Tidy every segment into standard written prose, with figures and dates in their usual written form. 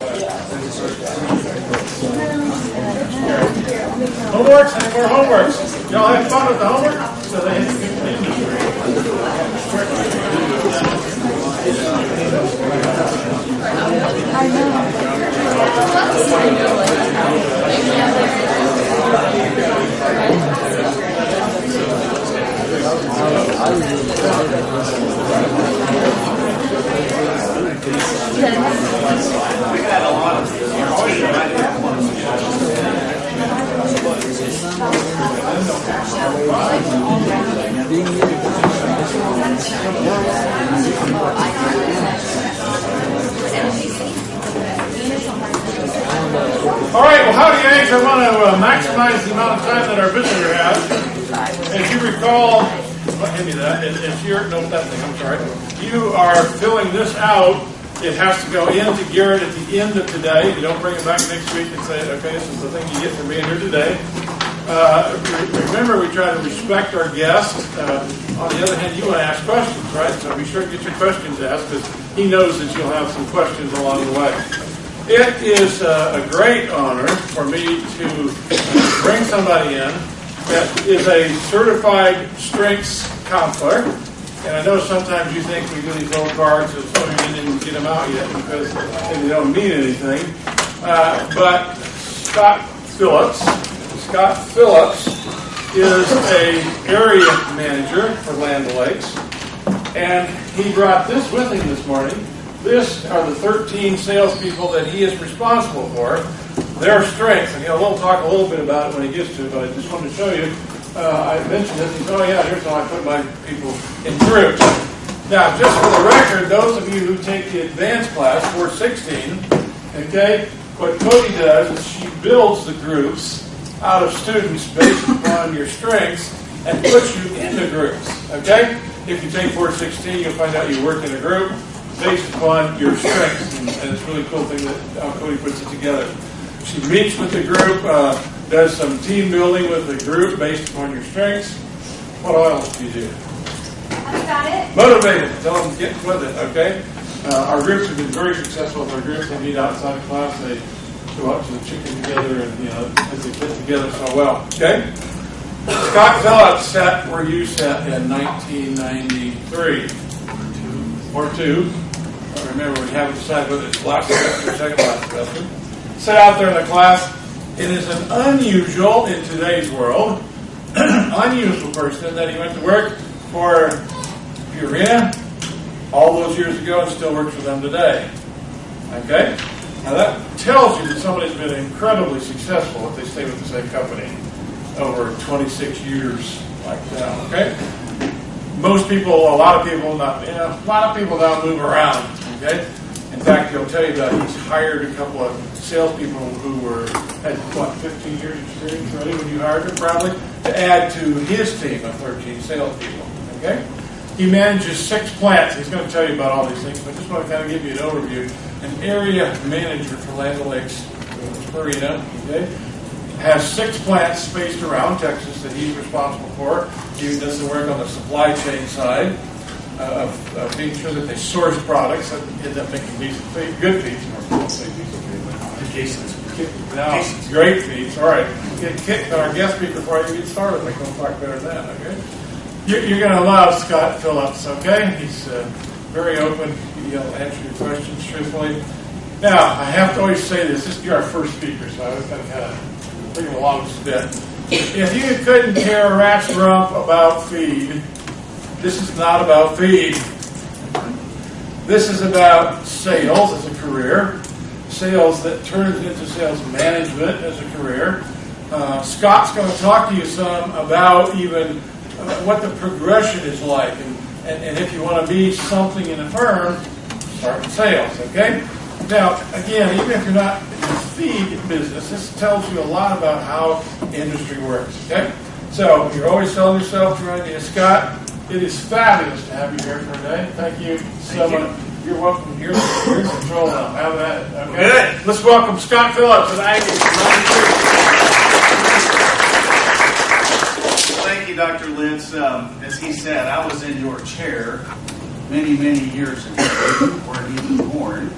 Homeworks? Any more homeworks? Y'all have fun with the homework? So they All right, well, howdy, Yanks. I want to maximize the amount of time that our visitor has. As you recall, give me that. It's your, no, that thing, I'm sorry. You are filling this out. It has to go into Garrett at the end of today. You don't bring it back next week and say, okay, this is the thing you get for being here today. Remember, we try to respect our guests. On the other hand, you want to ask questions, right? So be sure to get your questions asked because he knows that you'll have some questions along the way. It is a great honor for me to bring somebody in that is a certified strengths counselor. And I know sometimes you think we do these little cards and some of you didn't get them out yet because they don't mean anything. But Scott Phillips is an area manager for Land O'Lakes. And he brought this with him this morning. This are the 13 salespeople that he is responsible for, their strengths. And we'll talk a little bit about it when he gets to it, but I just wanted to show you. I mentioned this. He said, oh, yeah, here's how I put my people in groups. Now, just for the record, those of you who take the advanced class, 416, okay, what Cody does is she builds the groups out of students based upon your strengths and puts you into groups, okay? If you take 416, you'll find out you work in a group based upon your strengths, and it's a really cool thing that Cody puts it together. She meets with the group, does some team building with the group based upon your strengths. What else do you do? That's about it. Motivated. Tell them to get with it, okay? Our groups have been very successful with our groups. They meet outside of class. They go out to the chicken together, and as they get together so well, okay? Scott Phillips sat where you sat in 1993. Or two. I remember we haven't decided whether it's last semester or second last semester. Sat out there in the class. It is an unusual, in today's world, unusual person that he went to work for Purina all those years ago and still works for them today. Okay? Now that tells you that somebody's been incredibly successful if they stay with the same company over 26 years like that. Okay? Most people, a lot of people now move around. Okay? In fact, he'll tell you that he's hired a couple of salespeople who had 15 years experience already when you hired them, probably, to add to his team of 13 salespeople. Okay? He manages 6 plants. He's going to tell you about all these things, but I just want to kind of give you an overview. An area manager for Land O'Lakes, Purina, okay, has 6 plants spaced around Texas that he's responsible for. He does the work on the supply chain side of making sure that they source products that end up making good feeds. Great feeds. All right. Get kicked on our guest speaker before you get started. They don't talk better than that, okay? You're going to love Scott Phillips, okay? He's very open. He'll answer your questions truthfully. Now, I have to always say this. You're our first speaker, so I was going to kind of bring him along a bit. If you couldn't care a rat's rump about feed, this is not about feed. This is about sales as a career, sales that turns into sales management as a career. Scott's going to talk to you some about even what the progression is like. And if you want to be something in a firm, start in sales, okay? Now, again, even if you're not in the feed business, this tells you a lot about how industry works, okay? So, you're always selling yourself, you're right. Scott, it is fabulous to have you here for today. Thank you so much. You're welcome. You're in control now. Have at it, okay? Good. Let's welcome Scott Phillips. Thank you, Dr. Litz. As he said, I was in your chair many, many years ago. You weren't even born.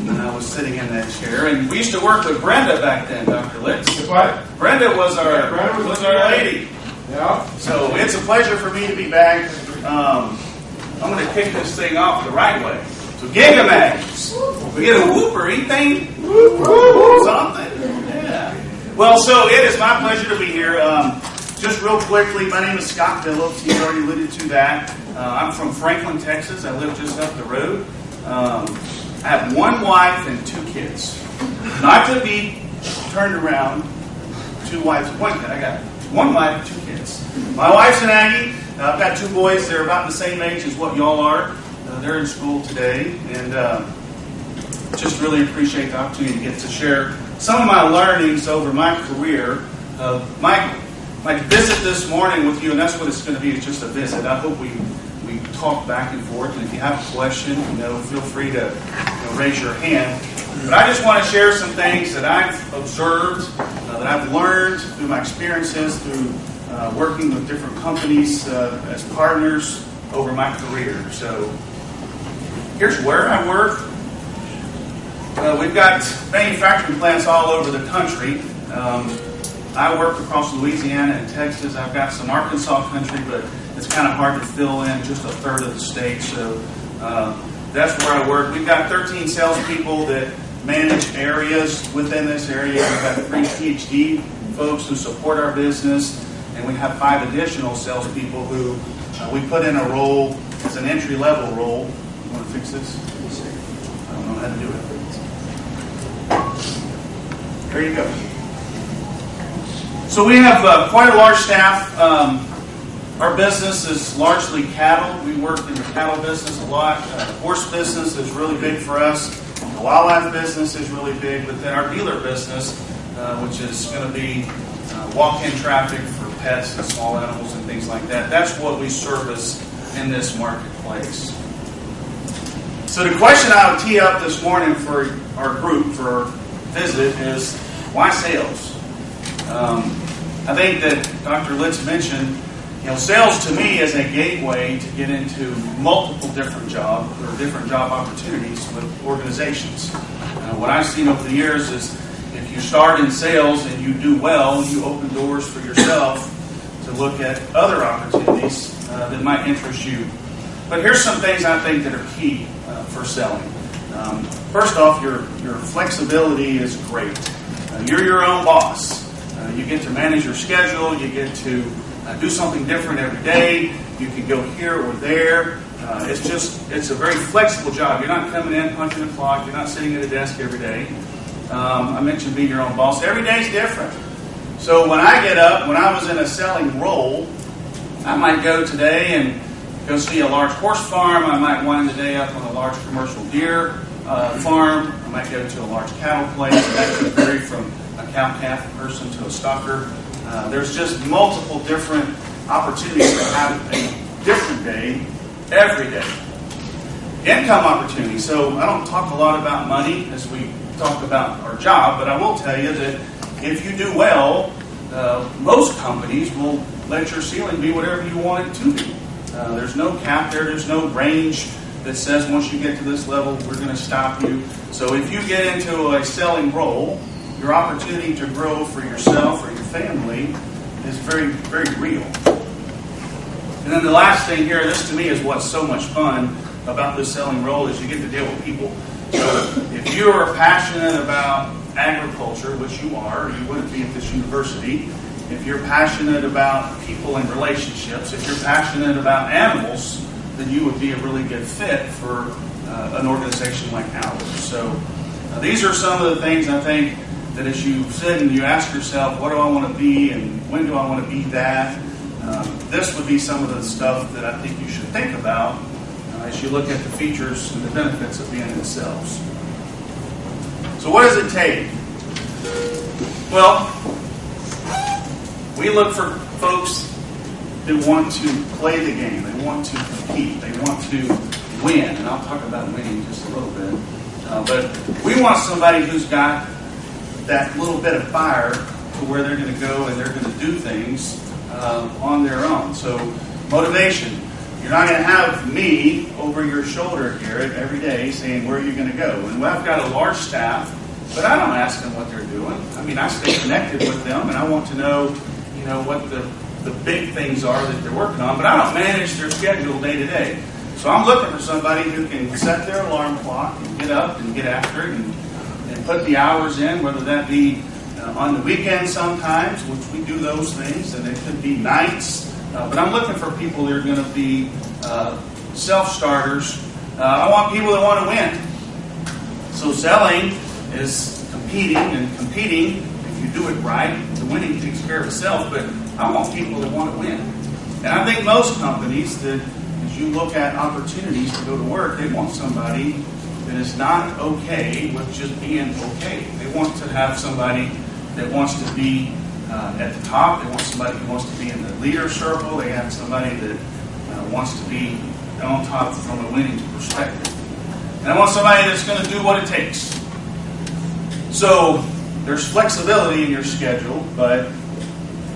And I was sitting in that chair. And we used to work with Brenda back then, Dr. Litz. What? Brenda was our lady. Yeah. So it's a pleasure for me to be back. I'm going to kick this thing off the right way. So Gigamags. We get a whooper, anything? Something? Yeah. Well, so it is my pleasure to be here. Just real quickly, my name is Scott Phillips. He's already alluded to that. I'm from Franklin, Texas. I live just up the road. I have one wife and 2 kids. Not to be turned around, 2 wives, 1 kid. I got 1 wife, 2 kids. My wife's an Aggie. I've got 2 boys. They're about the same age as what y'all are. They're in school today. And just really appreciate the opportunity to get to share some of my learnings over my career. My visit this morning with you, and that's what it's going to be, is just a visit. I hope we talk back and forth, and if you have a question, feel free to raise your hand. But I just want to share some things that I've observed, that I've learned through my experiences, through working with different companies as partners over my career. So here's where I work. We've got manufacturing plants all over the country. I work across Louisiana and Texas. I've got some Arkansas country, but it's kind of hard to fill in just a third of the state. So that's where I work. We've got 13 salespeople that manage areas within this area. We've got 3 PhD folks who support our business, and we have 5 additional salespeople who we put in a role as an entry-level role. You want to fix this? I don't know how to do it. There you go. So we have quite a large staff. Our business is largely cattle. We work in the cattle business a lot. Horse business is really big for us. The wildlife business is really big. But then our dealer business, which is going to be walk-in traffic for pets and small animals and things like that. That's what we service in this marketplace. So the question I would tee up this morning for our group, for our visit, is why sales? I think that Dr. Litz mentioned, sales to me is a gateway to get into multiple different jobs or different job opportunities with organizations. What I've seen over the years is if you start in sales and you do well, you open doors for yourself to look at other opportunities that might interest you. But here's some things I think that are key for selling. First off, your flexibility is great. You're your own boss. You get to manage your schedule. You get to do something different every day. You can go here or there. It's a very flexible job. You're not coming in, punching a clock. You're not sitting at a desk every day. I mentioned being your own boss. Every day is different. So when I get up, when I was in a selling role, I might go today and go see a large horse farm. I might wind the day up on a large commercial deer farm. I might go to a large cattle place. That could vary from a cow-calf person to a stocker. There's just multiple different opportunities to have a different day every day. Income opportunity. So I don't talk a lot about money as we talk about our job, but I will tell you that if you do well, most companies will let your ceiling be whatever you want it to be. There's no cap there. There's no range that says once you get to this level, we're going to stop you. So if you get into a selling role, your opportunity to grow for yourself or your family is very, very real. And then the last thing here, this to me is what's so much fun about this selling role, is you get to deal with people. So if you are passionate about agriculture, which you are, you wouldn't be at this university. If you're passionate about people and relationships, if you're passionate about animals, then you would be a really good fit for an organization like ours. So these are some of the things I think that as you sit and you ask yourself, what do I want to be and when do I want to be that? This would be some of the stuff that I think you should think about as you look at the features and the benefits of being in sales. So what does it take? Well, we look for folks who want to play the game. They want to compete. They want to win. And I'll talk about winning in just a little bit. But we want somebody who's got that little bit of fire to where they're going to go and they're going to do things on their own. So motivation. You're not going to have me over your shoulder, Garrett, every day saying, where are you going to go? And I've got a large staff, but I don't ask them what they're doing. I mean, I stay connected with them, and I want to know, what the big things are that they're working on, but I don't manage their schedule day to day. So I'm looking for somebody who can set their alarm clock and get up and get after it and put the hours in, whether that be on the weekend sometimes, which we do those things, and it could be nights. But I'm looking for people that are going to be self-starters. I want people that want to win. So selling is competing, and competing, if you do it right, the winning takes care of itself, but I want people that want to win. And I think most companies that, as you look at opportunities to go to work, they want somebody that is not okay with just being okay. They want to have somebody that wants to be at the top. They want somebody who wants to be in the leader circle. They have somebody that wants to be on top from a winning perspective. And I want somebody that's going to do what it takes. So there's flexibility in your schedule, but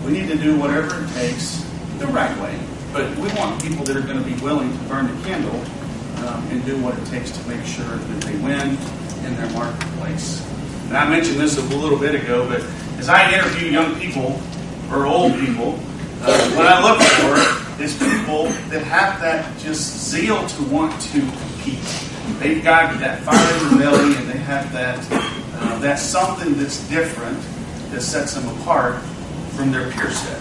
we need to do whatever it takes the right way. But we want people that are going to be willing to burn the candle and do what it takes to make sure that they win in their marketplace. And I mentioned this a little bit ago, but as I interview young people or old people, what I look for is people that have that just zeal to want to compete. They've got that fire in the belly, and they have that's something that's different that sets them apart from their peer set.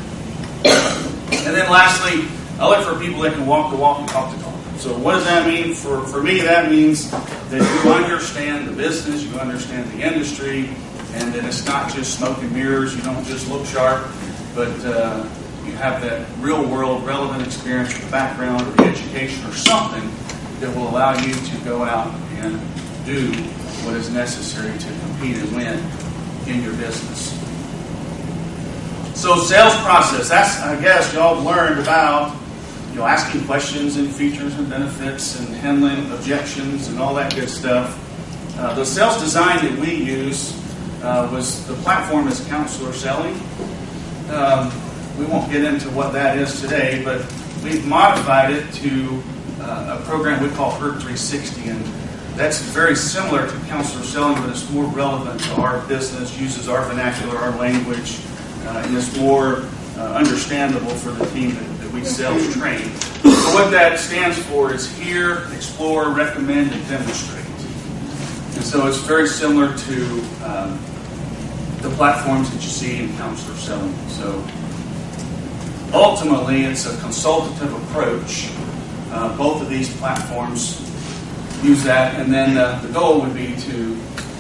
And then lastly, I look for people that can walk the walk and talk the talk. So what does that mean? For me, that means that you understand the business, you understand the industry, and that it's not just smoke and mirrors. You don't just look sharp, but you have that real-world relevant experience or the background or the education or something that will allow you to go out and do what is necessary to compete and win in your business. So sales process, that's, I guess, y'all learned about asking questions and features and benefits and handling objections and all that good stuff. The sales design that we use was the platform is counselor selling. We won't get into what that is today, but we've modified it to a program we call Herd 360, and that's very similar to counselor selling, but it's more relevant to our business, uses our vernacular, our language, and it's more understandable for the team that we sales train. So what that stands for is hear, explore, recommend, and demonstrate. And so it's very similar to the platforms that you see in counselor selling. So ultimately, it's a consultative approach. Both of these platforms use that, and then the goal would be to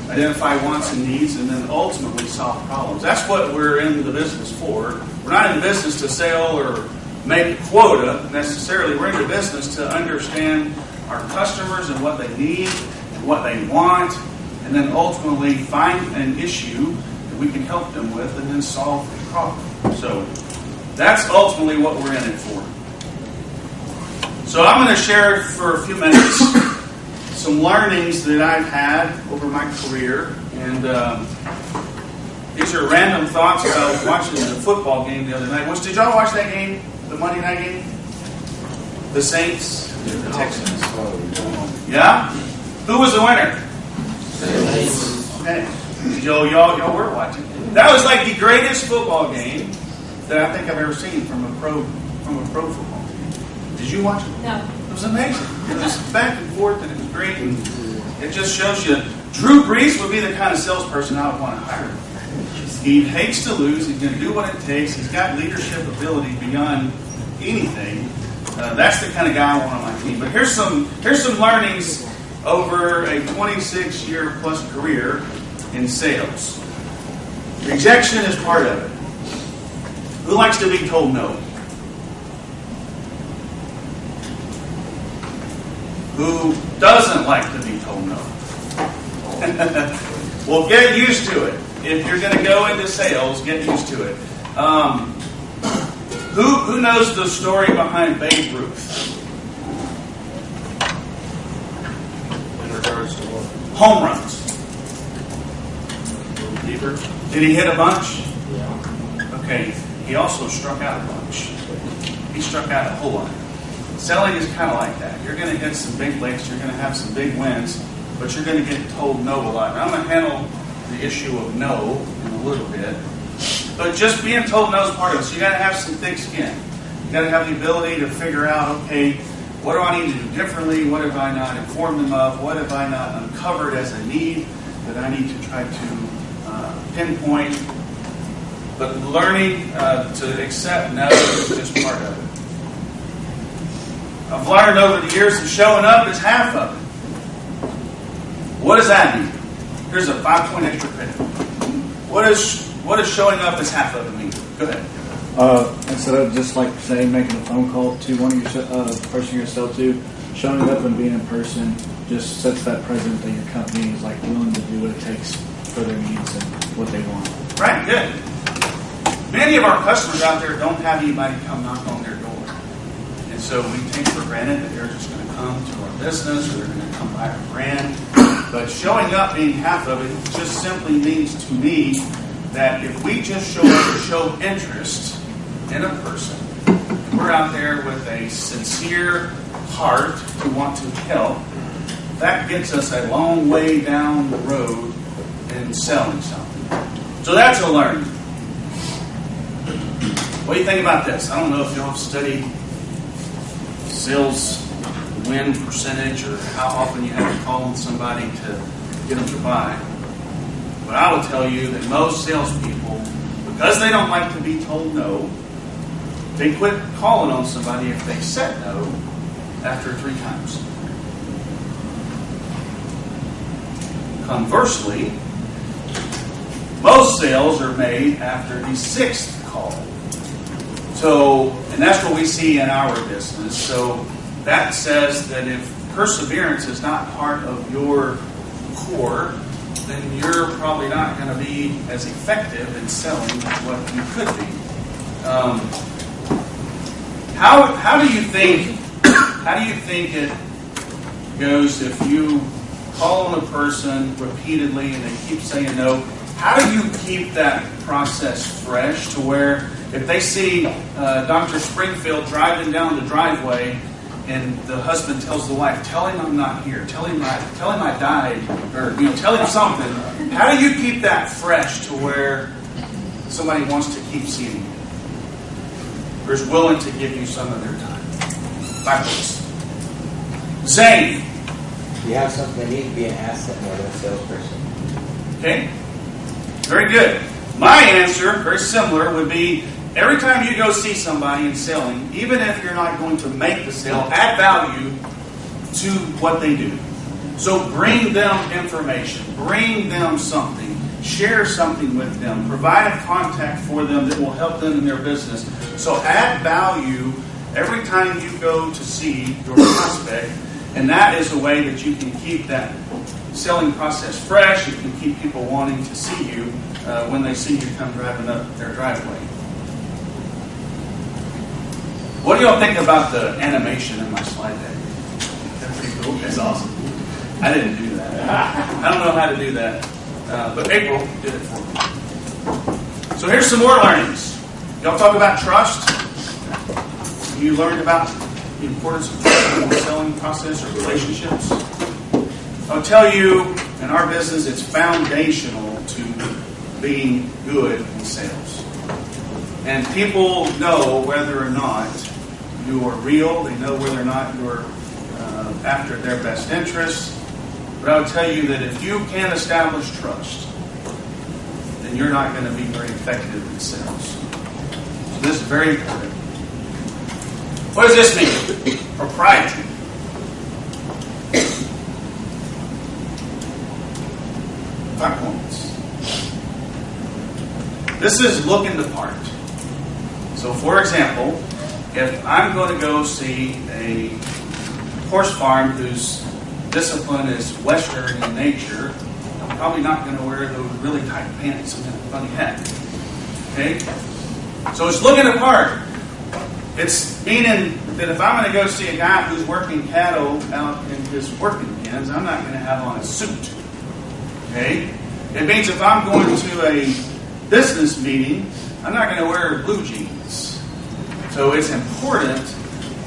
identify wants and needs, and then ultimately solve problems. That's what we're in the business for. We're not in the business to sell or make a quota necessarily. We're in the business to understand our customers and what they need and what they want, and then ultimately find an issue that we can help them with and then solve the problem. So that's ultimately what we're in it for. So I'm going to share for a few minutes some learnings that I've had over my career, and these are random thoughts about watching the football game the other night. Did y'all watch that game, the Monday night game? The Saints, the Texans. Yeah? Who was the winner? Saints. Okay. Y'all were watching. That was like the greatest football game that I think I've ever seen from a pro football team. Did you watch it? No. It was amazing. It was back and forth, and it was great. And it just shows you, Drew Brees would be the kind of salesperson I would want to hire. He hates to lose. He's going to do what it takes. He's got leadership ability beyond anything. That's the kind of guy I want on my team. But here's some learnings over a 26-year plus career in sales. Rejection is part of it. Who likes to be told no? Who doesn't like to be told no? Well, get used to it. If you're going to go into sales, get used to it. Who knows the story behind Babe Ruth? In regards to what? Home runs. Deeper? Did he hit a bunch? Yeah. Okay. He also struck out a bunch. He struck out a whole lot. Selling is kind of like that. You're going to hit some big licks, you're going to have some big wins, but you're going to get told no a lot. Now, I'm going to handle the issue of no in a little bit, but just being told no is part of it. So you got to have some thick skin. You got to have the ability to figure out, okay, what do I need to do differently? What have I not informed them of? What have I not uncovered as a need that I need to try to pinpoint? But learning to accept no is just part of it. I've learned over the years that showing up is half of it. What does that mean? Here's a 5-point extra credit. What is showing up is half of it mean? Go ahead. Instead of just like say making a phone call to one of your person you're going to sell to, showing up and being in person just sets that precedent that your company is like willing to do what it takes for their needs and what they want. Right, good. Many of our customers out there don't have anybody come knock on their door. And so we take for granted that they're just going to come to our business or they're going to come buy our brand. But showing up being half of it just simply means to me that if we just show up to show interest in a person, and we're out there with a sincere heart to want to help, that gets us a long way down the road in selling something. So that's a learning. What do you think about this? I don't know if y'all have studied sales win percentage or how often you have to call on somebody to get them to buy. But I will tell you that most salespeople, because they don't like to be told no, they quit calling on somebody if they said no after 3 times. Conversely, most sales are made after the 6th call. So, and that's what we see in our business. So that says that if perseverance is not part of your core, then you're probably not going to be as effective in selling what you could be. How do you think it goes if you call on a person repeatedly and they keep saying no? How do you keep that process fresh to where if they see Dr. Springfield driving down the driveway and the husband tells the wife, tell him I'm not here, tell him I died, or tell him something. How do you keep that fresh to where somebody wants to keep seeing you? Or is willing to give you some of their time? Backwards. Zane. You have something that needs to be an asset more than a salesperson. Okay. Very good. My answer, very similar, would be every time you go see somebody in selling, even if you're not going to make the sale, add value to what they do. So bring them information, bring them something, share something with them, provide a contact for them that will help them in their business. So add value every time you go to see your prospect, and that is a way that you can keep that selling process fresh. You can keep people wanting to see you when they see you come driving up their driveway. What do y'all think about the animation in my slide deck? That's pretty cool. That's awesome. I didn't do that. I don't know how to do that. But April did it for me. So here's some more learnings. Y'all talk about trust. You learned about the importance of trust in the selling process or relationships. I'll tell you, in our business, it's foundational to being good in sales. And people know whether or not you are real. They know whether or not you're after their best interests. But I would tell you that if you can't establish trust, then you're not going to be very effective in sales. So this is very important. What does this mean? Propriety. Points. This is looking the part. So, for example, if I'm going to go see a horse farm whose discipline is Western in nature, I'm probably not going to wear those really tight pants and a funny hat. Okay? So it's looking the part. It's meaning that if I'm going to go see a guy who's working cattle out in his working pens, I'm not going to have on a suit. Okay? It means if I'm going to a business meeting, I'm not going to wear blue jeans. So it's important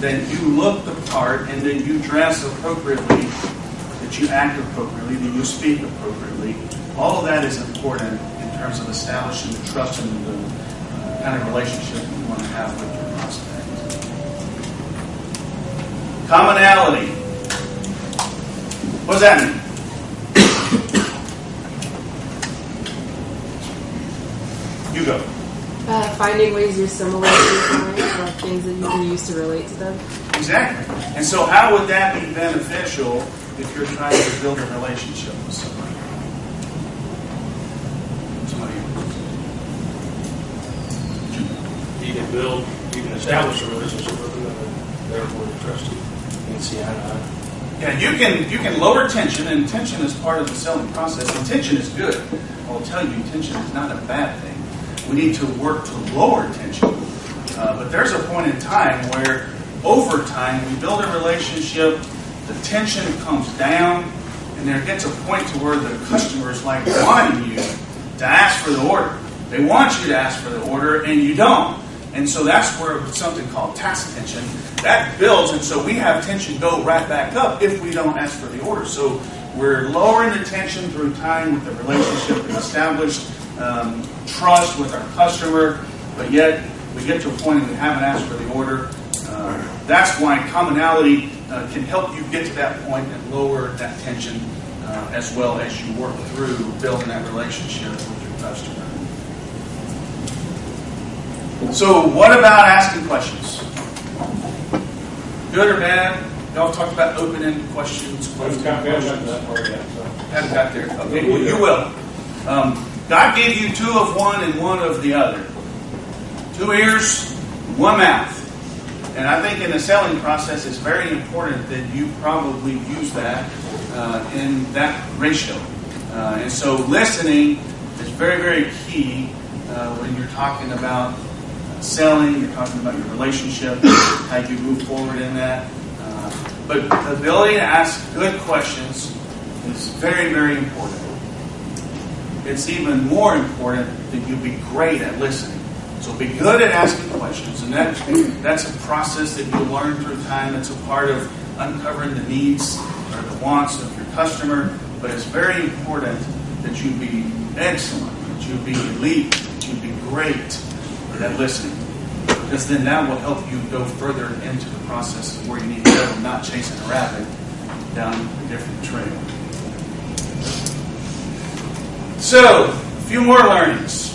that you look the part, and that you dress appropriately, that you act appropriately, that you speak appropriately. All of that is important in terms of establishing the trust and the kind of relationship you want to have with your prospect. Commonality. What does that mean? You go. Finding ways you're similar to your clients or things that you can use to relate to them. Exactly. And so how would that be beneficial if you're trying to build a relationship with somebody? You can establish a relationship with them, and therefore they trust you. You can see eye to eye. Yeah, you can lower tension, and tension is part of the selling process. And tension is good. I'll tell you, tension is not a bad thing. We need to work to lower tension. But there's a point in time where, over time, we build a relationship, the tension comes down, and there gets a point to where the customer is like wanting you to ask for the order. They want you to ask for the order, and you don't. And so that's where something called task tension, that builds, and so we have tension go right back up if we don't ask for the order. So we're lowering the tension through time with the relationship and established trust with our customer, but yet we get to a point and we haven't asked for the order. That's why commonality can help you get to that point and lower that tension as well as you work through building that relationship with your customer. So what about asking questions? Good or bad? Y'all talked about open-ended questions. Haven't got to that part yet, so. Haven't got there. Okay, well, you will. God gave you two of one and one of the other. 2 ears, 1 mouth. And I think in the selling process, it's very important that you probably use that in that ratio. And so listening is very, very key when you're talking about selling, you're talking about your relationship, how you move forward in that. But the ability to ask good questions is very, very important. It's even more important that you be great at listening. So be good at asking questions, and that's a process that you learn through time. It's a part of uncovering the needs or the wants of your customer. But it's very important that you be excellent, that you be elite, that you be great at listening, because then that will help you go further into the process of where you need to go, and not chasing a rabbit down a different trail. So, a few more learnings.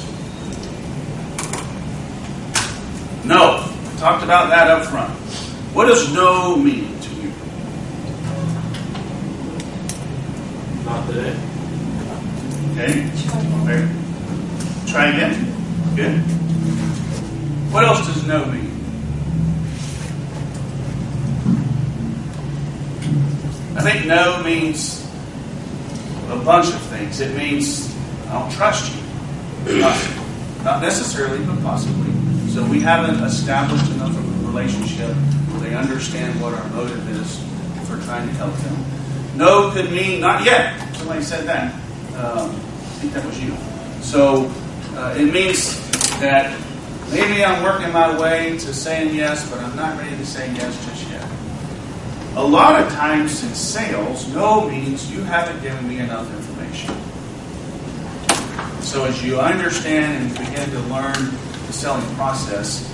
No. We talked about that up front. What does no mean to you? Not today. Okay. Fair. Try again. Good. What else does no mean? I think no means a bunch of things. It means I don't trust you. Possibly. Not necessarily, but possibly. So we haven't established enough of a relationship where they understand what our motive is for trying to help them. No could mean not yet. Somebody said that. I think that was you. So it means that maybe I'm working my way to saying yes, but I'm not ready to say yes just yet. A lot of times in sales, no means you haven't given me enough information. So as you understand and begin to learn the selling process,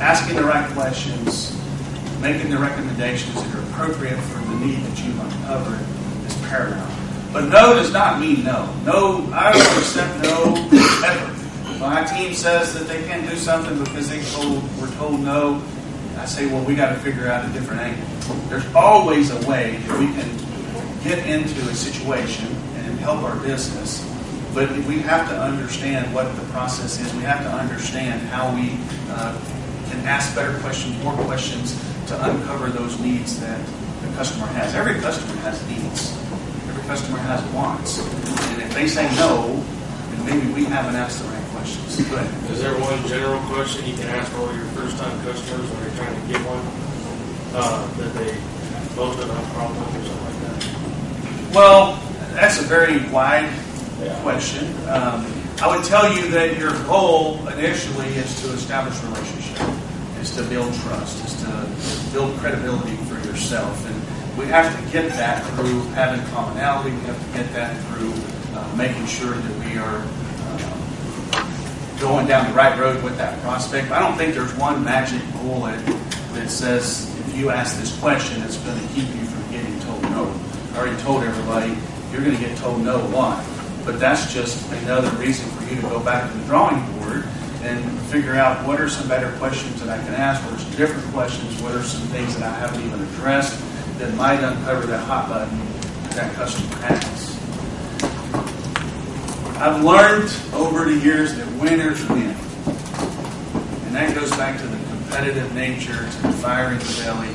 asking the right questions, making the recommendations that are appropriate for the need that you've uncovered is paramount. But no does not mean no. No, I don't accept no ever. My team says that they can't do something because we're told no. I say, well, we got to figure out a different angle. There's always a way that we can get into a situation and help our business. But we have to understand what the process is. We have to understand how we can ask better questions, more questions to uncover those needs that the customer has. Every customer has needs. Every customer has wants. And if they say no, then maybe we haven't asked the right questions. Go ahead. Is there one general question you can ask all your first-time customers when you're trying to get one that they most of them have problems with or something like that? Well, that's a very wide question. I would tell you that your goal initially is to establish a relationship. And is to build trust, is to build credibility for yourself. And we have to get that through having commonality. We have to get that through making sure that we are going down the right road with that prospect. I don't think there's one magic bullet that says if you ask this question, it's going to keep you from getting told no. I already told everybody you're going to get told no a lot. But that's just another reason for you to go back to the drawing board and figure out what are some better questions that I can ask, what are some different questions, what are some things that I haven't even addressed that might uncover that hot button that customer has. I've learned over the years that winners win. And that goes back to the competitive nature, to the fire in the belly,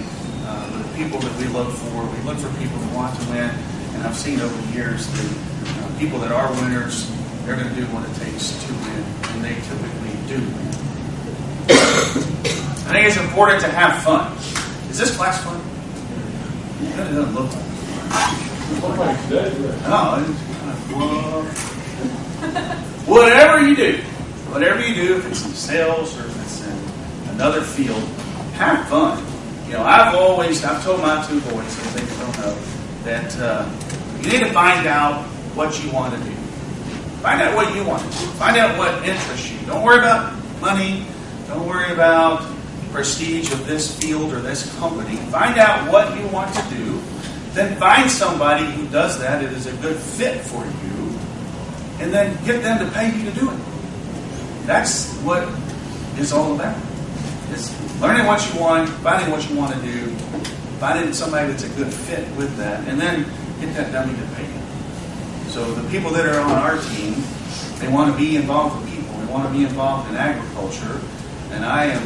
the people that we look for. We look for people who want to win. And I've seen over the years that people that are winners, they're going to do what it takes to win. And they typically do win. I think it's important to have fun. Is this class fun? It doesn't look like it. No, it's kind of fun. Whatever you do, if it's in sales or if it's in another field, have fun. You know, I've told my two boys, and they don't know, that you need to find out what you want to do. Find out what you want to do. Find out what interests you. Don't worry about money. Don't worry about prestige of this field or this company. Find out what you want to do. Then find somebody who does that. It is a good fit for you. And then get them to pay you to do it. That's what it's all about. It's learning what you want, finding what you want to do, finding somebody that's a good fit with that, and then get that dummy to pay you. So the people that are on our team, they want to be involved with people. They want to be involved in agriculture. And I am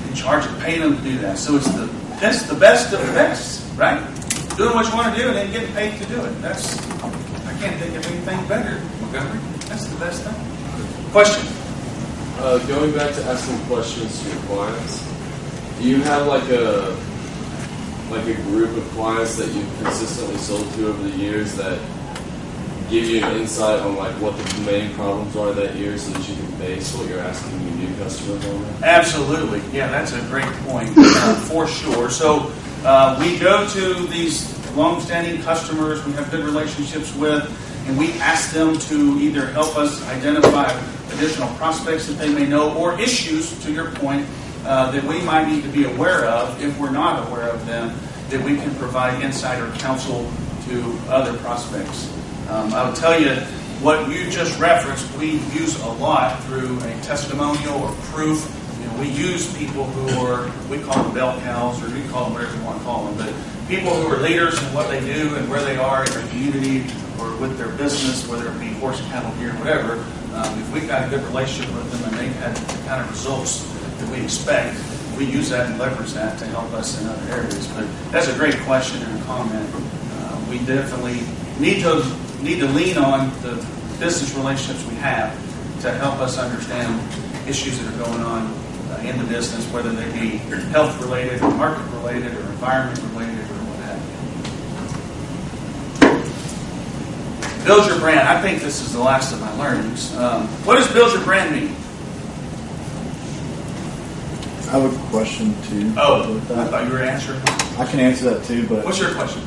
in charge of paying them to do that. So it's the best of the best, right? Doing what you want to do and then getting paid to do it. I can't think of anything better, Montgomery. That's the best thing. Question? Going back to asking questions to your clients, do you have like a group of clients that you've consistently sold to over the years that give you an insight on like what the main problems are that year so that you can base what you're asking your new customers on that? Absolutely. Yeah, that's a great point for sure. So we go to these long-standing customers we have good relationships with, and we ask them to either help us identify additional prospects that they may know or issues, to your point, that we might need to be aware of if we're not aware of them, that we can provide insight or counsel to other prospects. I will tell you, what you just referenced, we use a lot through a testimonial or proof. You know, we use people who are, we call them bell cows, or we call them whatever you want to call them, but people who are leaders in what they do and where they are in their community or with their business, whether it be horse, cattle, deer, whatever. If we've got a good relationship with them and they've had the kind of results that we expect, we use that and leverage that to help us in other areas. But that's a great question and a comment. We definitely need to lean on the business relationships we have to help us understand issues that are going on in the business, whether they be health related or market related or environment related or what have you. Build your brand. I think this is the last of my learnings. What does build your brand mean? I have a question too. Oh, I thought you were answering. I can answer that too, but What's your question?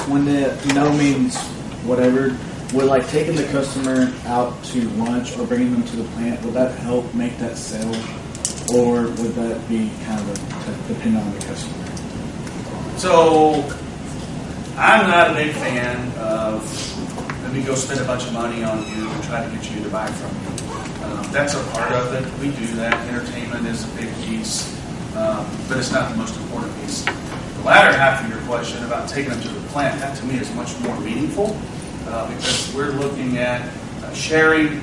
when the no means whatever, would like taking the customer out to lunch or bringing them to the plant, would that help make that sale, or would that be kind of dependent on the customer? So, I'm not a big fan of let me go spend a bunch of money on you and try to get you to buy from me. That's a part of it. We do that. Entertainment is a big piece, but it's not the most important piece. The latter half of your question about taking them to the plant, that to me is much more meaningful because we're looking at sharing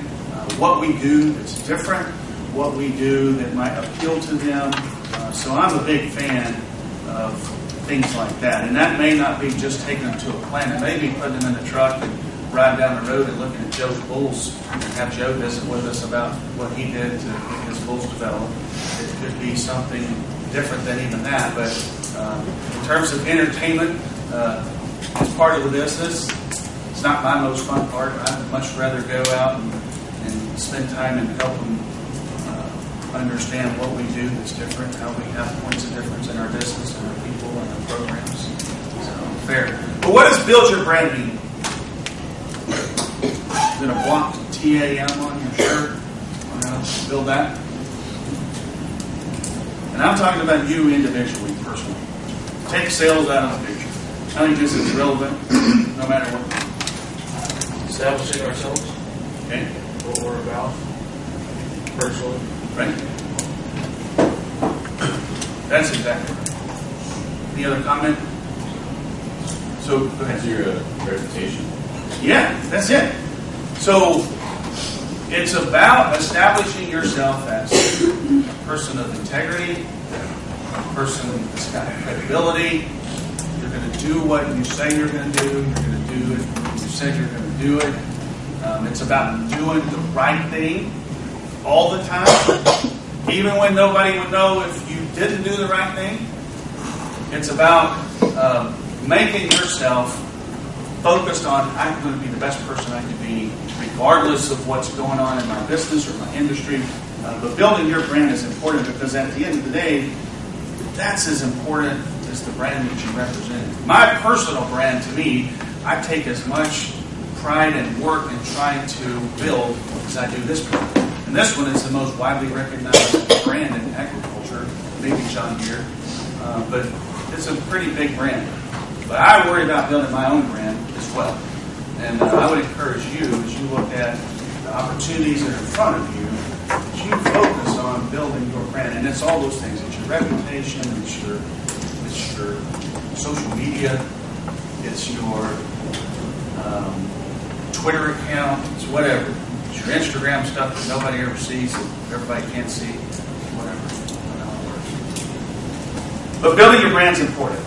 what we do that's different, what we do that might appeal to them. So I'm a big fan of things like that. And that may not be just taking them to a plant. It may be putting them in the truck and riding down the road and looking at Joe's bulls and have Joe visit with us about what he did to get his bulls developed. It could be something different than even that. But in terms of entertainment, it's part of the business. It's not my most fun part. I'd much rather go out and spend time and help them understand what we do that's different, how we have points of difference in our business and our people and our programs. So, fair. But what does build your brand mean? Is it a blocked TAM on your shirt? Build that? And I'm talking about you individually, personally. Take sales out of the picture. I think this is relevant no matter what. Establishing ourselves, Okay? what we're about, personally. Right? That's exactly right. Any other comment? So, go ahead. That's your reputation. Yeah, that's it. So, it's about establishing yourself as a person of integrity, a person that's got credibility. You're going to do what you say you're going to do. You're going to do it when you said you're going to do it. It's about doing the right thing all the time, even when nobody would know if you didn't do the right thing. It's about making yourself focused on, I'm going to be the best person I can be, regardless of what's going on in my business or my industry. But building your brand is important because at the end of the day, that's as important as the brand that you represent. My personal brand, to me, I take as much pride and work in trying to build as I do this brand. And this one is the most widely recognized brand in agriculture, maybe John Deere, but it's a pretty big brand. But I worry about building my own brand as well. And I would encourage you, as you look at the opportunities that are in front of you, that you focus on building your brand. And it's all those things. It's your reputation, it's your social media, it's your Twitter account, it's whatever. It's your Instagram stuff that nobody ever sees, that everybody can't see, whatever. But building your brand is important.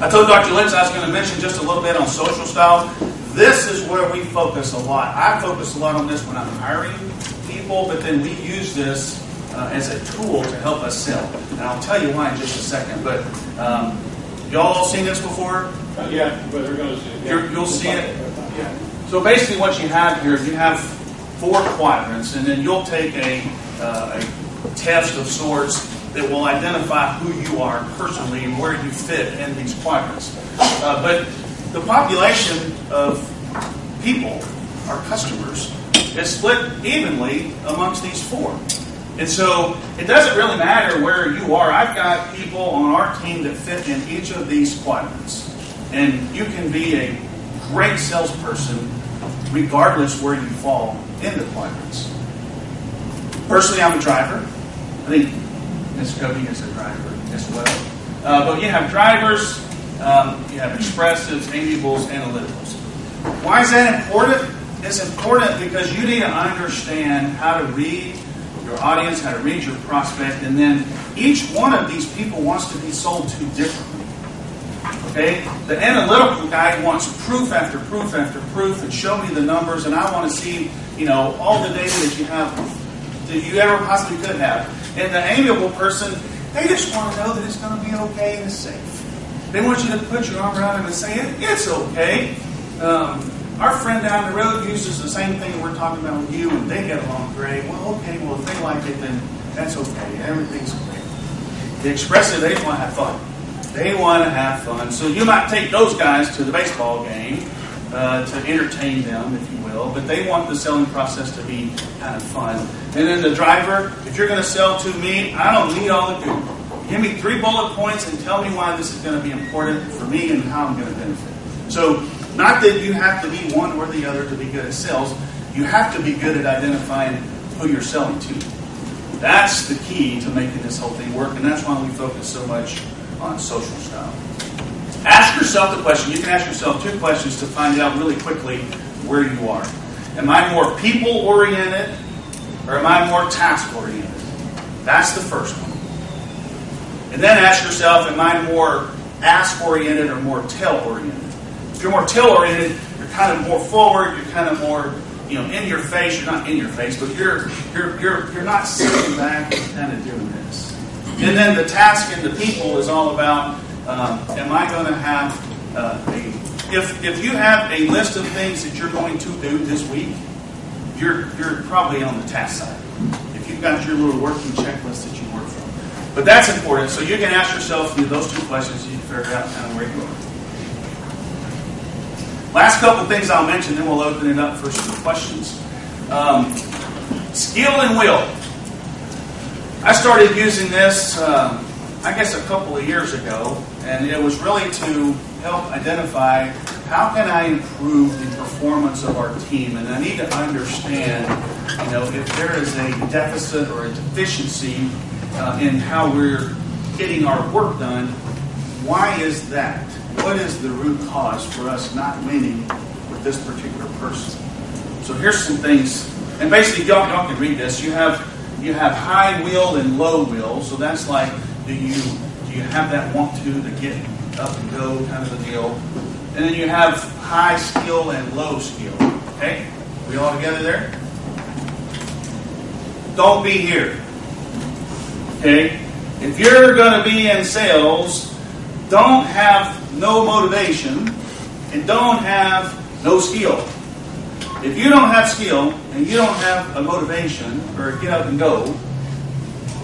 I told Dr. Litz I was going to mention just a little bit on social style. This is where we focus a lot. I focus a lot on this when I'm hiring people, but then we use this as a tool to help us sell. And I'll tell you why in just a second. But y'all all seen this before? Yeah, but we're going to see it. You'll see it? Yeah. So basically what you have here is you have 4 quadrants, and then you'll take a test of sorts that will identify who you are personally and where you fit in these quadrants. But the population of people, our customers, is split evenly amongst these 4. And so it doesn't really matter where you are. I've got people on our team that fit in each of these quadrants. And you can be a great salesperson regardless where you fall in the quadrants. Personally, I'm a driver. I think Ms. Cody is a driver as well. But you have drivers, you have expressives, amiables, analyticals. Why is that important? It's important because you need to understand how to read your audience, how to read your prospect, and then each one of these people wants to be sold to differently. Okay? The analytical guy wants proof after proof after proof and show me the numbers, and I want to see, all the data that you have, that you ever possibly could have. And the amiable person, they just want to know that it's going to be okay and it's safe. They want you to put your arm around them and say, it's okay. Our friend down the road uses the same thing we're talking about with you, and they get along great. Well, okay, well, if they like it, then that's okay. Everything's great. The expressive, they want to have fun. They want to have fun. So you might take those guys to the baseball game to entertain them, if you will, but they want the selling process to be kind of fun. And then the driver, if you're going to sell to me, I don't need all the goo. Give me 3 bullet points and tell me why this is going to be important for me and how I'm going to benefit. So, not that you have to be one or the other to be good at sales. You have to be good at identifying who you're selling to. That's the key to making this whole thing work, and that's why we focus so much on social style. Ask yourself the question. You can ask yourself 2 questions to find out really quickly where you are. Am I more people-oriented or am I more task-oriented? That's the first one. And then ask yourself, am I more ask-oriented or more tell-oriented? If you're more tail-oriented, you're kind of more forward, you're kind of more, in your face. You're not in your face, but you're not sitting back and kind of doing this. And then the task and the people is all about, am I going to have if you have a list of things that you're going to do this week, you're probably on the task side. If you've got your little working checklist that you work from. But that's important. So you can ask yourself those two questions. You can figure out kind of where you are. Last couple things I'll mention, then we'll open it up for some questions. Skill and will. I started using this, I guess, a couple of years ago, and it was really to help identify how can I improve the performance of our team. And I need to understand, if there is a deficit or a deficiency in how we're getting our work done. Why is that? What is the root cause for us not winning with this particular person? So here's some things, and basically y'all can read this. You have high will and low will. So that's like, do you have that want to get up and go kind of a deal? And then you have high skill and low skill. Okay? We all together there? Don't be here. Okay? If you're going to be in sales, don't have no motivation and don't have no skill. If you don't have skill and you don't have a motivation or get up and go,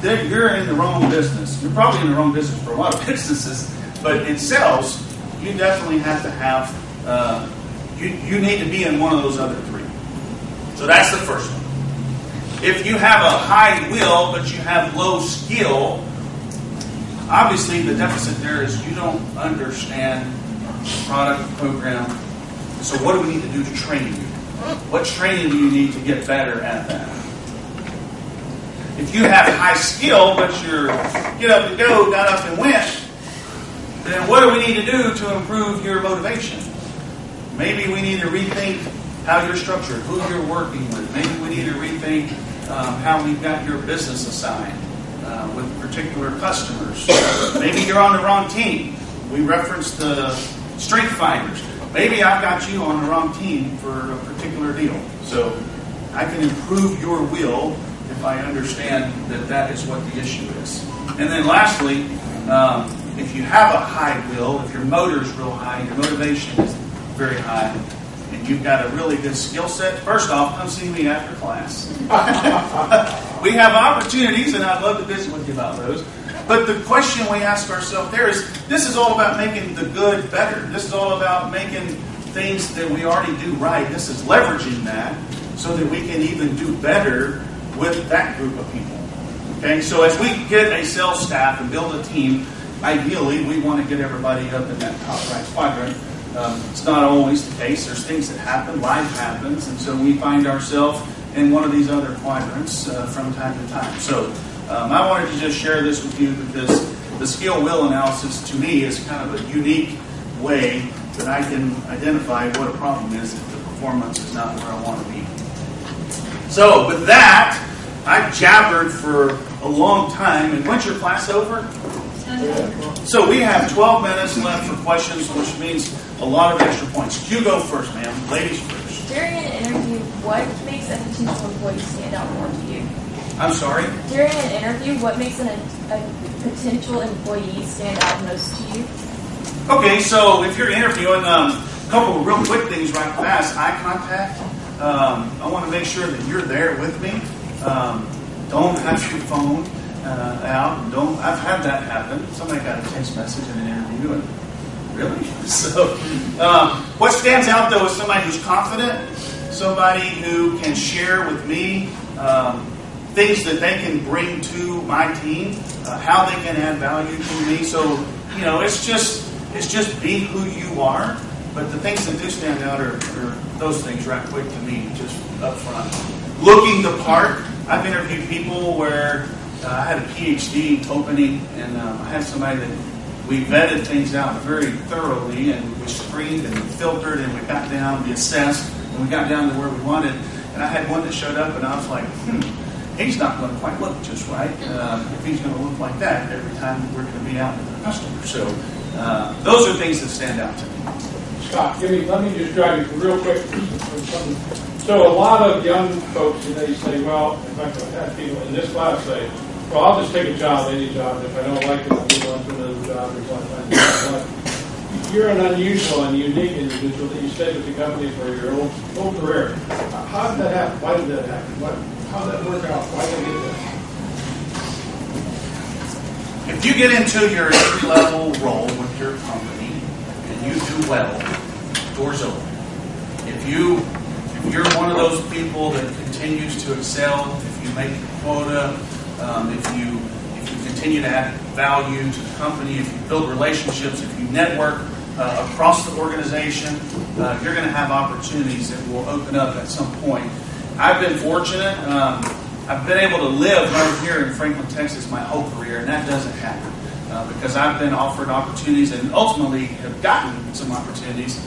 then you're in the wrong business. You're probably in the wrong business for a lot of businesses, but in sales, you definitely have to have, you need to be in one of those other three. So that's the first one. If you have a high will, but you have low skill, obviously the deficit there is you don't understand the product, the program. So what do we need to do to train you? What training do you need to get better at that? If you have high skill, but you're get up and go, got up and went, then what do we need to do to improve your motivation? Maybe we need to rethink how you're structured, who you're working with. Maybe we need to rethink how we've got your business assigned with particular customers. Maybe you're on the wrong team. We referenced the strength finders. Maybe I've got you on the wrong team for a particular deal. So I can improve your will if I understand that that is what the issue is. And then lastly, if you have a high will, if your motor is real high, your motivation is very high, and you've got a really good skill set, first off, come see me after class. We have opportunities, and I'd love to visit with you about those. But the question we ask ourselves there is, this is all about making the good better. This is all about making things that we already do right. This is leveraging that so that we can even do better with that group of people. Okay, so as we get a sales staff and build a team, ideally we want to get everybody up in that top right quadrant. It's not always the case. There's things that happen. Life happens. And so we find ourselves in one of these other quadrants from time to time. So I wanted to just share this with you because the skill-will analysis to me is kind of a unique way that I can identify what a problem is if the performance is not where I want to be. So with that, I jabbered for a long time. And when's your class over? So we have 12 minutes left for questions, which means a lot of extra points. You go first, ma'am. Ladies first. During an interview, what makes a potential employee stand out more to you? I'm sorry? During an interview, what makes a potential employee stand out most to you? Okay, so if you're interviewing, a couple of real quick things right fast. Eye contact. I want to make sure that you're there with me. Don't have your phone out. I've had that happen. Somebody got a text message in an interview, and really? So, what stands out though is somebody who's confident, somebody who can share with me things that they can bring to my team, how they can add value to me. So, it's just be who you are. But the things that do stand out are those things right quick to me, just up front. Looking the part. I've interviewed people where I had a PhD opening, and I had somebody that we vetted things out very thoroughly, and we screened and filtered, and we got down, we assessed, and we got down to where we wanted. And I had one that showed up, and I was like, he's not going to quite look just right if he's going to look like that every time we're going to be out with the customer. So those are things that stand out to me. Scott, let me just drive you real quick. So a lot of young folks today say, well, in fact, I've had people in this class say, well, I'll just take a job, any job. If I don't like it, I'll move on to another job or something. You're an unusual and unique individual that you stayed with the company for your whole career. How did that happen? Why did that happen? How did that work out? Why did you get that? if you get into your entry-level role with your company and you do well, doors open. If you're one of those people that continues to excel, if you make your quota, if you continue to add value to the company, if you build relationships, if you network across the organization, you're going to have opportunities that will open up at some point. I've been fortunate. I've been able to live right here in Franklin, Texas my whole career, and that doesn't happen because I've been offered opportunities and ultimately have gotten some opportunities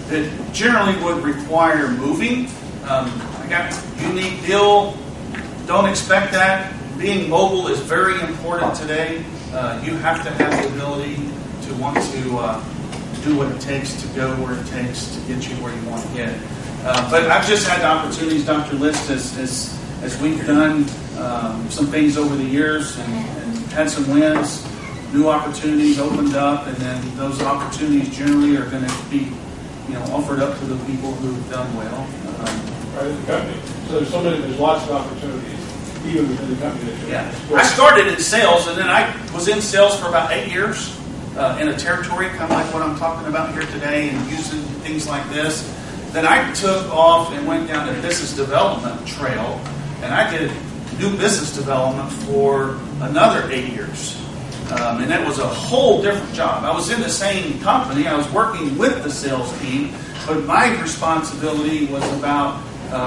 that generally would require moving. I got a unique deal. Don't expect that. Being mobile is very important today. You have to have the ability to want to do what it takes to go where it takes to get you where you want to get. But I've just had opportunities, Dr. List, as we've done some things over the years and had some wins, new opportunities opened up, and then those opportunities generally are going to be offered up to the people who've done well. Right in the company. So there's lots of opportunities, even within the company that you're in. I started in sales, and then I was in sales for about 8 years in a territory, kind of like what I'm talking about here today, and using things like this. Then I took off and went down the business development trail, and I did new business development for another 8 years. And that was a whole different job. I was in the same company. I was working with the sales team, but my responsibility was about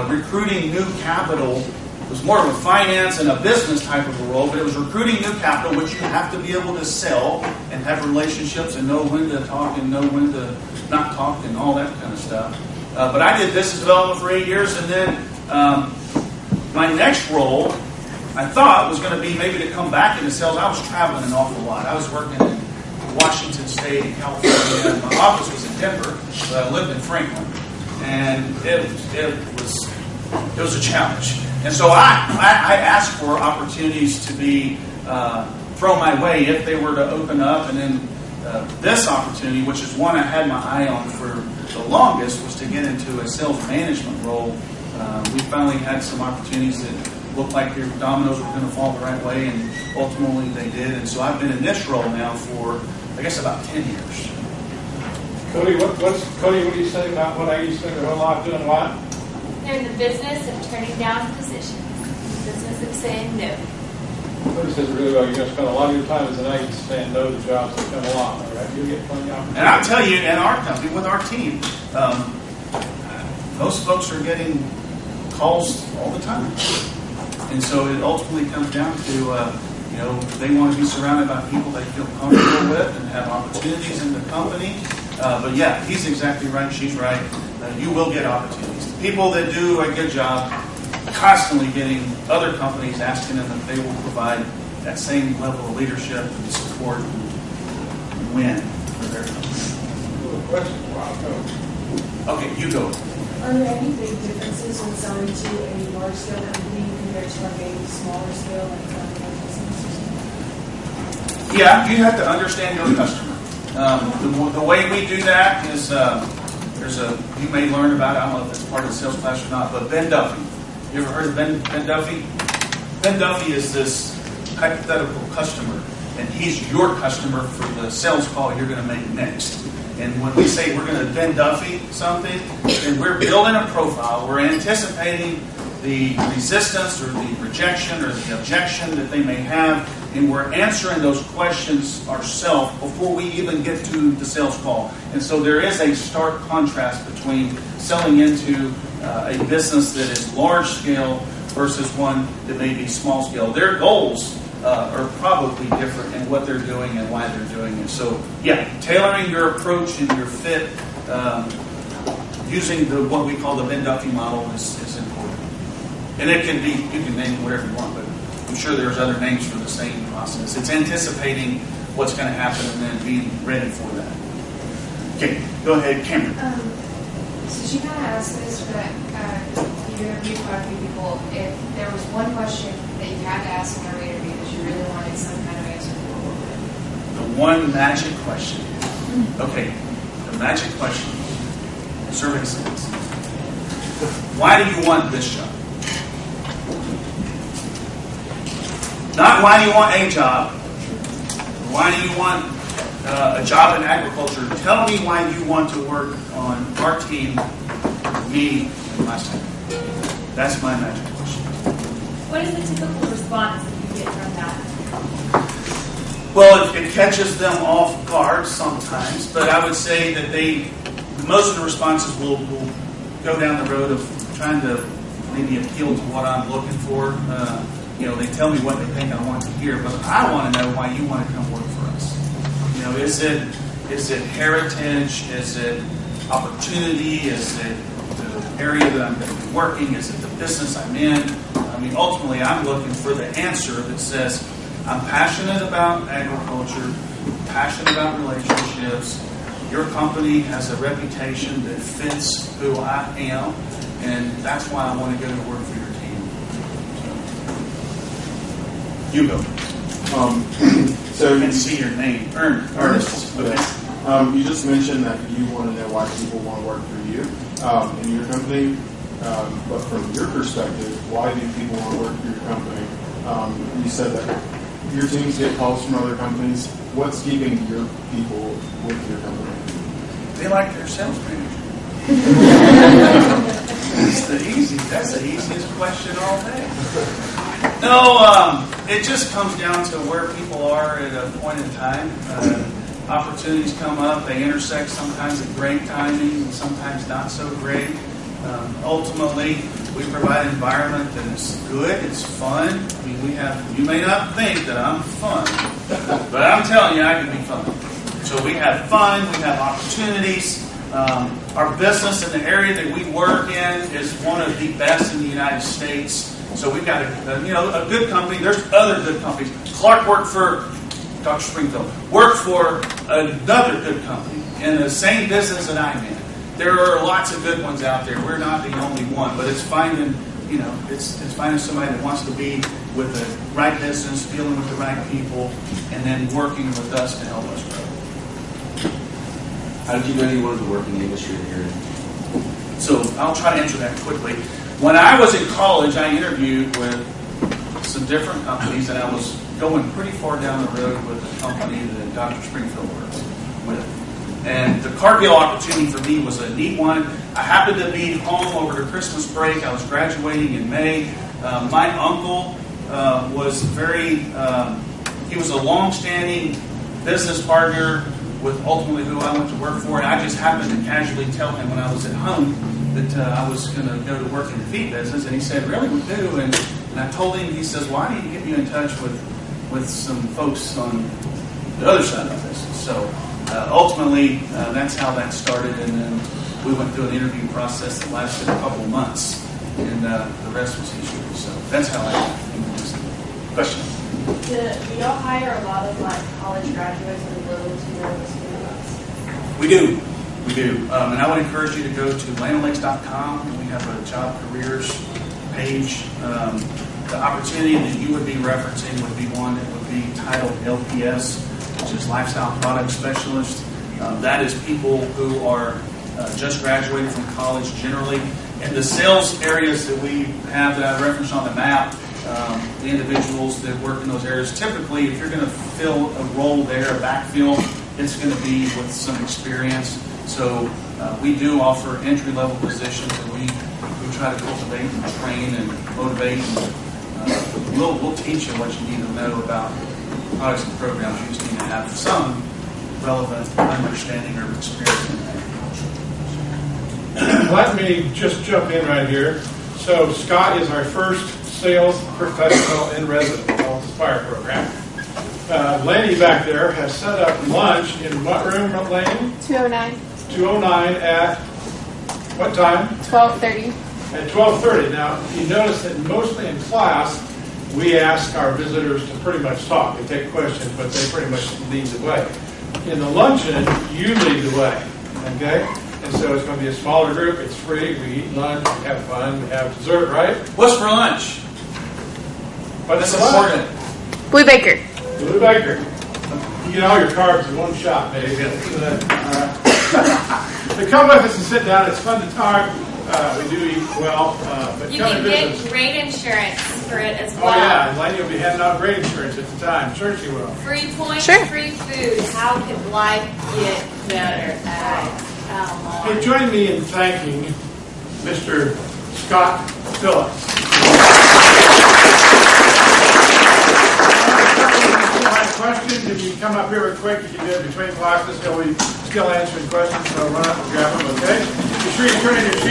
recruiting new capital. It was more of a finance and a business type of a role, but it was recruiting new capital, which you have to be able to sell and have relationships and know when to talk and know when to not talk and all that kind of stuff. But I did business development for 8 years, and then my next role, I thought, was going to be maybe to come back into sales. I was traveling an awful lot. I was working in Washington State, in California. My office was in Denver, but I lived in Franklin, and it was a challenge. And so I asked for opportunities to be thrown my way if they were to open up, and then this opportunity, which is one I had my eye on for the longest, was to get into a sales management role. We finally had some opportunities that looked like your dominoes were going to fall the right way, and ultimately they did. And so I've been in this role now for, I guess, about 10 years. Cody, what do you say about what I used to spend a whole lot doing what? They're in the business of turning down positions, the business of saying no. Cody says really well. You're going to spend a lot of your time as an agent saying no to jobs that come along. All right, you'll get plenty of opportunities. And I'll tell you, in our company, with our team, most folks are getting calls all the time. And so it ultimately comes down to, they want to be surrounded by people they feel comfortable with and have opportunities in the company. But yeah, he's exactly right. She's right. You will get opportunities. People that do a good job constantly getting other companies asking them if they will provide that same level of leadership and support and win for their company. Questions? Wow, Okay, you go. Are there any big differences when selling to a large scale company compared to like a smaller scale like business? Yeah, you have to understand your customer. The way we do that is you may learn about it. I don't know if it's part of the sales class or not, but Ben Duffy. You ever heard of Ben Duffy? Ben Duffy is this hypothetical customer, and he's your customer for the sales call you're going to make next. And when we say we're going to Ben Duffy something, then we're building a profile. We're anticipating the resistance or the rejection or the objection that they may have, and we're answering those questions ourselves before we even get to the sales call. And so there is a stark contrast between selling into a business that is large scale versus one that may be small scale. Their goals are probably different in what they're doing and why they're doing it. So, yeah, tailoring your approach and your fit, using what we call the Ben Duffy model is important. And it can be, you can name it whatever you want, but I'm sure there's other names for the same process. It's anticipating what's going to happen and then being ready for that. Okay, go ahead, Cameron. So she kind of asked this, but you interviewed quite a few people. If there was one question that you had to ask in every interview that you really wanted some kind of answer for, The one magic question. Okay, the magic question. Survey says, why do you want this job? Not why do you want a job. Why do you want a job in agriculture? Tell me why you want to work on our team, me, and my staff. That's my magic question. What is the typical response that you get from that? Well, it catches them off guard sometimes, but I would say that most of the responses will go down the road of trying to maybe appeal to what I'm looking for. They tell me what they think I want to hear, but I want to know why you want to come work for us. Is it heritage? Is it opportunity? Is it the area that I'm going to be working? Is it the business I'm in? I mean, ultimately, I'm looking for the answer that says, I'm passionate about agriculture, passionate about relationships. Your company has a reputation that fits who I am, and that's why I want to go to work for your team. You go. So And see your name, Ernest. Okay. Yes. You just mentioned that you want to know why people want to work for you in your company. But from your perspective, why do people want to work for your company? You said that your teams get calls from other companies. What's keeping your people with your company? They like their sales manager. That's the easiest question all day. No, it just comes down to where people are at a point in time. Opportunities come up, they intersect sometimes at great timing, and sometimes not so great. Ultimately, we provide an environment that is good, it's fun. I mean, you may not think that I'm fun, but I'm telling you, I can be fun. So we have fun, we have opportunities. Our business in the area that we work in is one of the best in the United States. So we've got a good company. There's other good companies. Clark worked for Dr. Springfield, worked for another good company in the same business that I'm in. There are lots of good ones out there. We're not the only one, but it's finding, it's finding somebody that wants to be with the right business, dealing with the right people, and then working with us to help us grow. How did you know you wanted to work in the industry that you're in? So I'll try to answer that quickly. When I was in college, I interviewed with some different companies, and I was going pretty far down the road with the company that Dr. Springfield works with. And the Cargill opportunity for me was a neat one. I happened to be home over the Christmas break. I was graduating in May. My uncle was he was a long-standing business partner with ultimately who I went to work for. And I just happened to casually tell him when I was at home that I was going to go to work in the feed business. And he said, really, we do? And I told him, he says, well, I need to get you in touch with some folks on the other side of the business. So ultimately, that's how that started. And then we went through an interview process that lasted a couple months. And the rest was history. So that's how I got into this question. Do y'all hire a lot of college graduates or little to no experience? We do. And I would encourage you to go to landolakes.com. We have a job careers page. The opportunity that you would be referencing would be one that would be titled LPS, which is Lifestyle Product Specialist. That is people who are just graduated from college generally. And the sales areas that we have that I referenced on the map, the individuals that work in those areas, typically if you're going to fill a role there, a backfill, it's going to be with some experience. So we do offer entry-level positions, and we try to cultivate and train and motivate. And we'll teach you what you need to know about products and programs. You just need to have some relevant understanding or experience in agriculture. Let me just jump in right here. So Scott is our first sales professional in residence of the Aspire program. Laney back there has set up lunch in what room, Laney? 209. 209 at what time? 12:30. At 12:30. Now, you notice that mostly in class, we ask our visitors to pretty much talk. They take questions, but they pretty much lead the way. In the luncheon, you lead the way, okay? And so it's going to be a smaller group. It's free. We eat lunch. We have fun. We have dessert, right? What's for lunch? What's That's important. Blue Baker. Blue Baker. You get all your carbs in one shot, baby. But come with us and sit down. It's fun to talk. We do eat well. But You come can to get business. great insurance for it as Oh, well. yeah, and Laney will be handing out great insurance at the time. Sure she will. Free points, Sure. free food. How could life get better, guys? Come on. Hey, join me in thanking Mr. Scott Phillips. Questions, if you come up here real quick, you can do it between classes, he'll be still answering questions, so run up and grab them, okay? Be sure you turn in your sheet.